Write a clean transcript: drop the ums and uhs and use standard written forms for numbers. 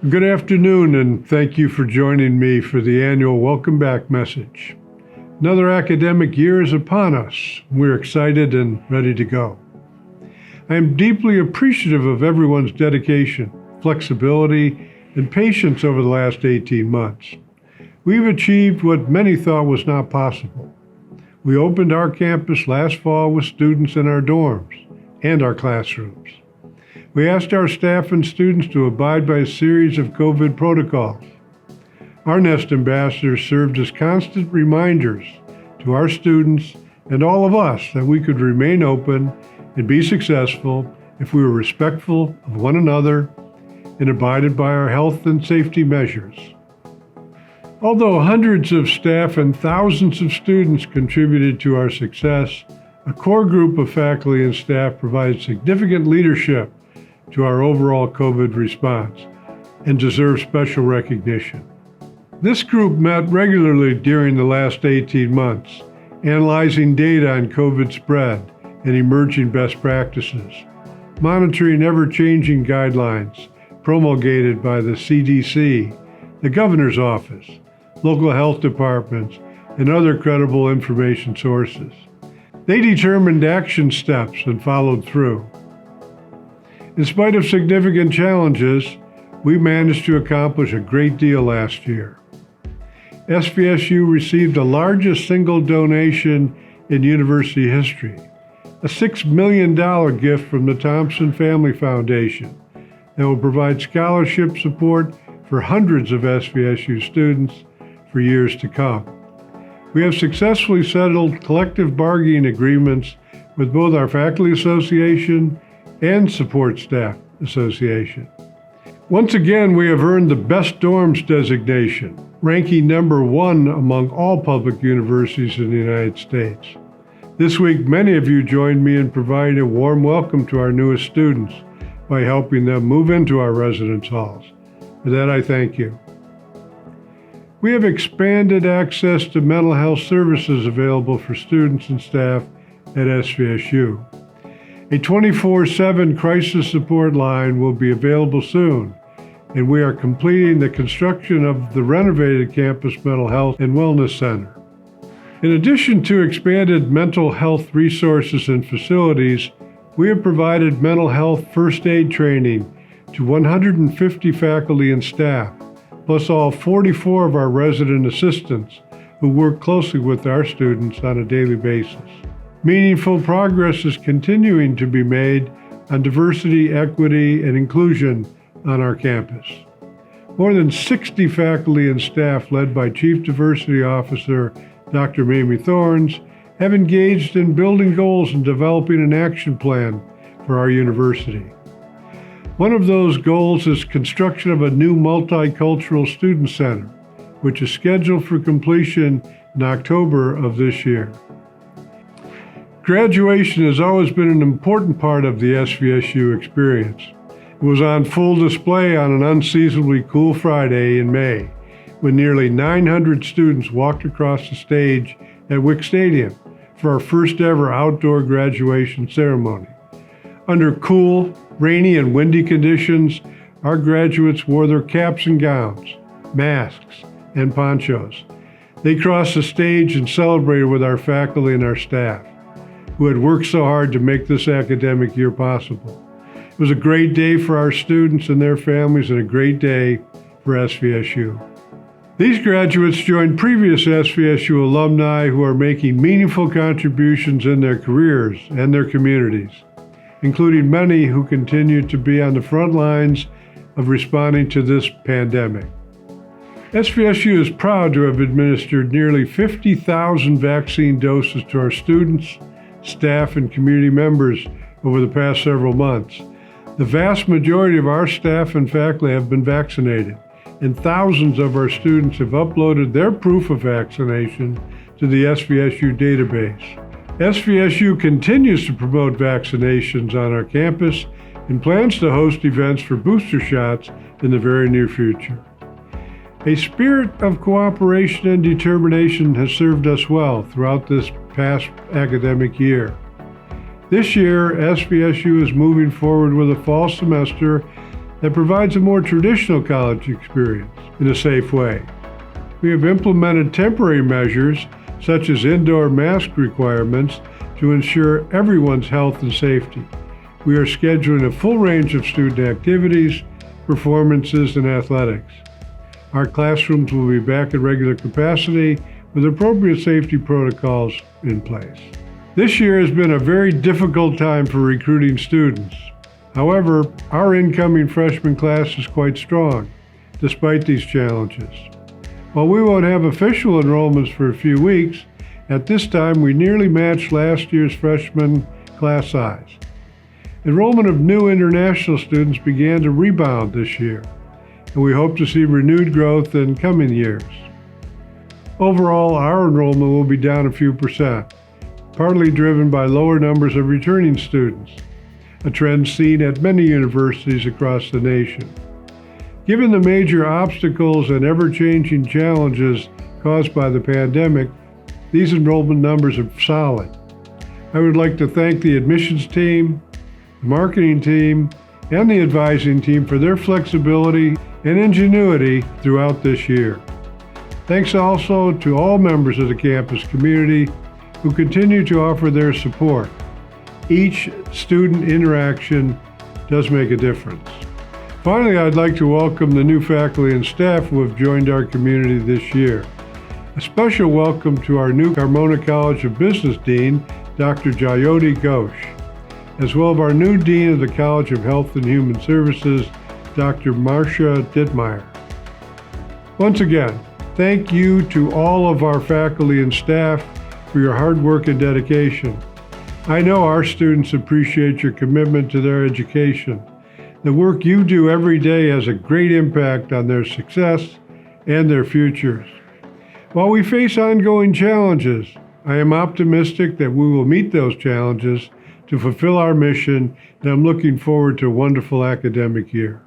Good afternoon, and thank you for joining me for the annual Welcome Back message. Another academic year is upon us. We're excited and ready to go. I am deeply appreciative of everyone's dedication, flexibility, and patience over the last 18 months. We've achieved what many thought was not possible. We opened our campus last fall with students in our dorms and our classrooms. We asked our staff and students to abide by a series of COVID protocols. Our Nest ambassadors served as constant reminders to our students and all of us that we could remain open and be successful if we were respectful of one another and abided by our health and safety measures. Although hundreds of staff and thousands of students contributed to our success, a core group of faculty and staff provided significant leadership to our overall COVID response and deserve special recognition. This group met regularly during the last 18 months, analyzing data on COVID spread and emerging best practices, monitoring ever-changing guidelines promulgated by the CDC, the Governor's Office, local health departments, and other credible information sources. They determined action steps and followed through. In spite of significant challenges, we managed to accomplish a great deal last year. SVSU received the largest single donation in university history, a $6 million gift from the Thompson Family Foundation that will provide scholarship support for hundreds of SVSU students for years to come. We have successfully settled collective bargaining agreements with both our Faculty Association and Support Staff Association. Once again, we have earned the Best Dorms designation, ranking number 1 among all public universities in the United States. This week, many of you joined me in providing a warm welcome to our newest students by helping them move into our residence halls. For that, I thank you. We have expanded access to mental health services available for students and staff at SVSU. A 24/7 crisis support line will be available soon, and we are completing the construction of the renovated campus mental health and wellness center. In addition to expanded mental health resources and facilities, we have provided mental health first aid training to 150 faculty and staff, plus all 44 of our resident assistants who work closely with our students on a daily basis. Meaningful progress is continuing to be made on diversity, equity, and inclusion on our campus. More than 60 faculty and staff led by Chief Diversity Officer Dr. Mamie Thorns have engaged in building goals and developing an action plan for our university. One of those goals is construction of a new multicultural student center, which is scheduled for completion in October of this year. Graduation has always been an important part of the SVSU experience. It was on full display on an unseasonably cool Friday in May, when nearly 900 students walked across the stage at Wick Stadium for our first ever outdoor graduation ceremony. Under cool, rainy, and windy conditions, our graduates wore their caps and gowns, masks, and ponchos. They crossed the stage and celebrated with our faculty and our staff, who had worked so hard to make this academic year possible. It was a great day for our students and their families and a great day for SVSU. These graduates joined previous SVSU alumni who are making meaningful contributions in their careers and their communities, including many who continue to be on the front lines of responding to this pandemic. SVSU is proud to have administered nearly 50,000 vaccine doses to our students, staff, and community members over the past several months. The vast majority of our staff and faculty have been vaccinated, and thousands of our students have uploaded their proof of vaccination to the SVSU database. SVSU continues to promote vaccinations on our campus and plans to host events for booster shots in the very near future. A spirit of cooperation and determination has served us well throughout this past academic year. This year, SVSU is moving forward with a fall semester that provides a more traditional college experience in a safe way. We have implemented temporary measures such as indoor mask requirements to ensure everyone's health and safety. We are scheduling a full range of student activities, performances, and athletics. Our classrooms will be back at regular capacity with appropriate safety protocols in place. This year has been a very difficult time for recruiting students. However, our incoming freshman class is quite strong, despite these challenges. While we won't have official enrollments for a few weeks, at this time we nearly matched last year's freshman class size. Enrollment of new international students began to rebound this year, and we hope to see renewed growth in coming years. Overall, our enrollment will be down a few percent, partly driven by lower numbers of returning students, a trend seen at many universities across the nation. Given the major obstacles and ever-changing challenges caused by the pandemic, these enrollment numbers are solid. I would like to thank the admissions team, the marketing team, and the advising team for their flexibility and ingenuity throughout this year. Thanks also to all members of the campus community who continue to offer their support. Each student interaction does make a difference. Finally, I'd like to welcome the new faculty and staff who have joined our community this year. A special welcome to our new Carmona College of Business Dean, Dr. Jayoti Ghosh, as well as our new Dean of the College of Health and Human Services, Dr. Marcia Dittmeyer. Once again, thank you to all of our faculty and staff for your hard work and dedication. I know our students appreciate your commitment to their education. The work you do every day has a great impact on their success and their futures. While we face ongoing challenges, I am optimistic that we will meet those challenges to fulfill our mission, and I'm looking forward to a wonderful academic year.